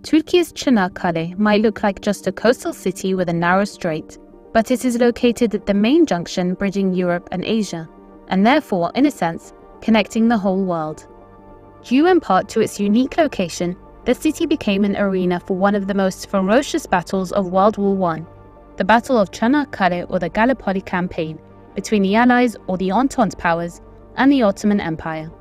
Turkey's Çanakkale might look like just a coastal city with a narrow strait, but it is located at the main junction bridging Europe and Asia, and therefore, in a sense, connecting the whole world. Due in part to its unique location, the city became an arena for one of the most ferocious battles of World War I, the Battle of Çanakkale or the Gallipoli campaign, between the Allies or the Entente powers and the Ottoman Empire.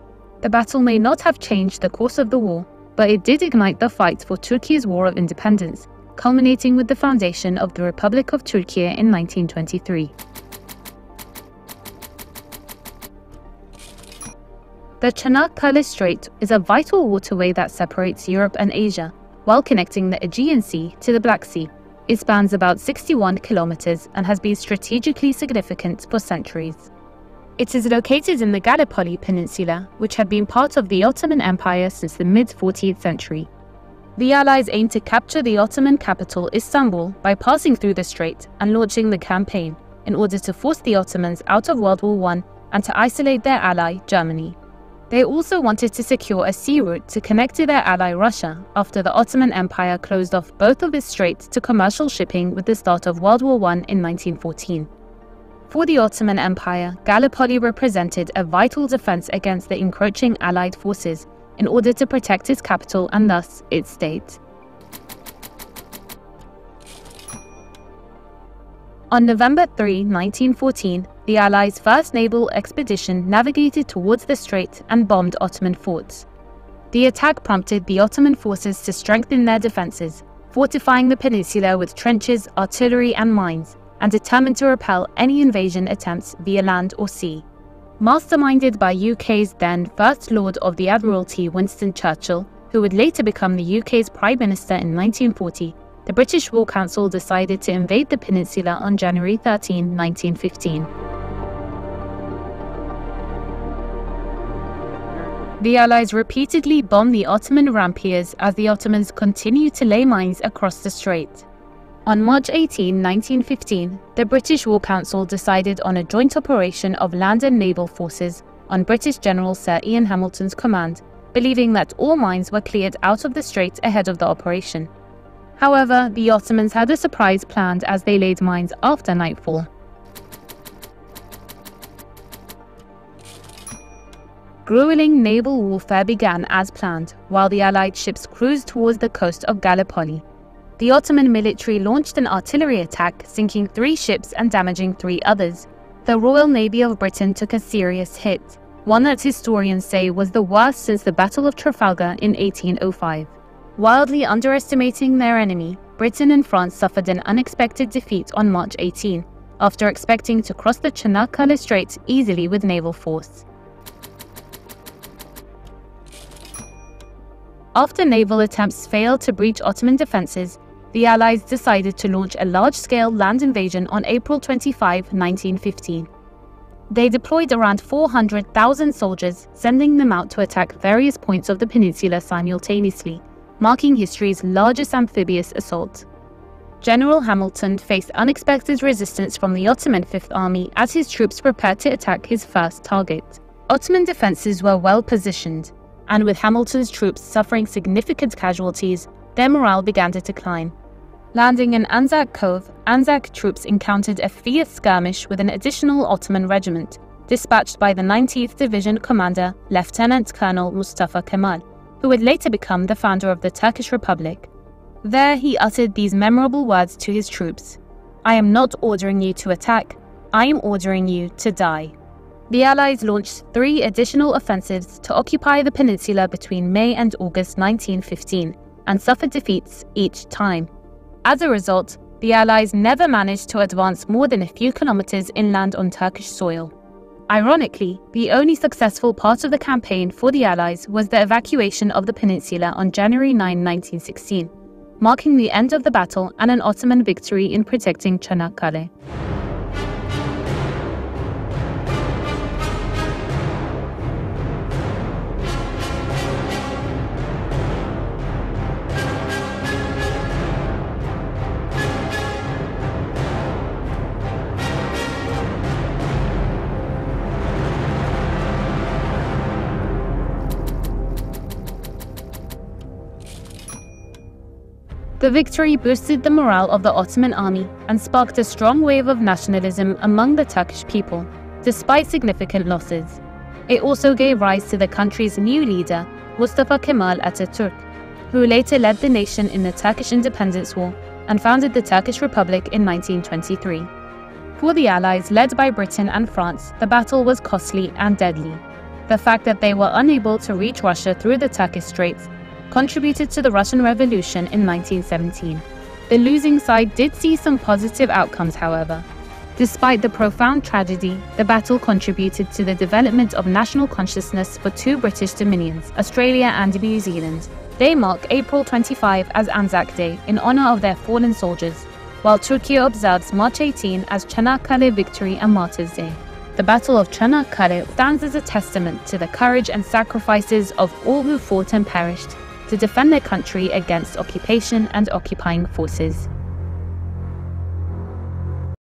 The battle may not have changed the course of the war, but it did ignite the fight for Turkey's War of Independence, culminating with the foundation of the Republic of Turkey in 1923. The Çanakkale Strait is a vital waterway that separates Europe and Asia, while connecting the Aegean Sea to the Black Sea. It spans about 61 kilometers and has been strategically significant for centuries. It is located in the Gallipoli Peninsula, which had been part of the Ottoman Empire since the mid-14th century. The Allies aimed to capture the Ottoman capital Istanbul by passing through the strait and launching the campaign in order to force the Ottomans out of World War I and to isolate their ally, Germany. They also wanted to secure a sea route to connect to their ally Russia after the Ottoman Empire closed off both of its straits to commercial shipping with the start of World War I in 1914. For the Ottoman Empire, Gallipoli represented a vital defense against the encroaching Allied forces in order to protect its capital and thus its state. On November 3, 1914, the Allies' first naval expedition navigated towards the strait and bombed Ottoman forts. The attack prompted the Ottoman forces to strengthen their defenses, fortifying the peninsula with trenches, artillery and mines, and determined to repel any invasion attempts via land or sea. Masterminded by UK's then First Lord of the Admiralty Winston Churchill, who would later become the UK's Prime Minister in 1940, the British War Council decided to invade the peninsula on January 13, 1915. The Allies repeatedly bombed the Ottoman rampiers as the Ottomans continued to lay mines across the strait. On March 18, 1915, the British War Council decided on a joint operation of land and naval forces on British General Sir Ian Hamilton's command, believing that all mines were cleared out of the strait ahead of the operation. However, the Ottomans had a surprise planned as they laid mines after nightfall. Grueling naval warfare began as planned, while the Allied ships cruised towards the coast of Gallipoli. The Ottoman military launched an artillery attack, sinking 3 ships and damaging 3 others. The Royal Navy of Britain took a serious hit, one that historians say was the worst since the Battle of Trafalgar in 1805. Wildly underestimating their enemy, Britain and France suffered an unexpected defeat on March 18, after expecting to cross the Çanakkale Strait easily with naval force. After naval attempts failed to breach Ottoman defenses, the Allies decided to launch a large-scale land invasion on April 25, 1915. They deployed around 400,000 soldiers, sending them out to attack various points of the peninsula simultaneously, marking history's largest amphibious assault. General Hamilton faced unexpected resistance from the Ottoman Fifth Army as his troops prepared to attack his first target. Ottoman defenses were well positioned, and with Hamilton's troops suffering significant casualties, their morale began to decline. Landing in Anzac Cove, Anzac troops encountered a fierce skirmish with an additional Ottoman regiment, dispatched by the 19th Division commander, Lieutenant Colonel Mustafa Kemal, who would later become the founder of the Turkish Republic. There he uttered these memorable words to his troops: "I am not ordering you to attack, I am ordering you to die." The Allies launched 3 additional offensives to occupy the peninsula between May and August 1915, and suffered defeats each time. As a result, the Allies never managed to advance more than a few kilometers inland on Turkish soil. Ironically, the only successful part of the campaign for the Allies was the evacuation of the peninsula on January 9, 1916, marking the end of the battle and an Ottoman victory in protecting Çanakkale. The victory boosted the morale of the Ottoman army and sparked a strong wave of nationalism among the Turkish people, despite significant losses. It also gave rise to the country's new leader, Mustafa Kemal Atatürk, who later led the nation in the Turkish Independence War and founded the Turkish Republic in 1923. For the Allies, led by Britain and France, the battle was costly and deadly. The fact that they were unable to reach Russia through the Turkish Straits contributed to the Russian Revolution in 1917. The losing side did see some positive outcomes, however. Despite the profound tragedy, the battle contributed to the development of national consciousness for two British dominions, Australia and New Zealand. They mark April 25 as Anzac Day in honor of their fallen soldiers, while Turkey observes March 18 as Çanakkale Victory and Martyrs Day. The Battle of Çanakkale stands as a testament to the courage and sacrifices of all who fought and perished to defend their country against occupation and occupying forces.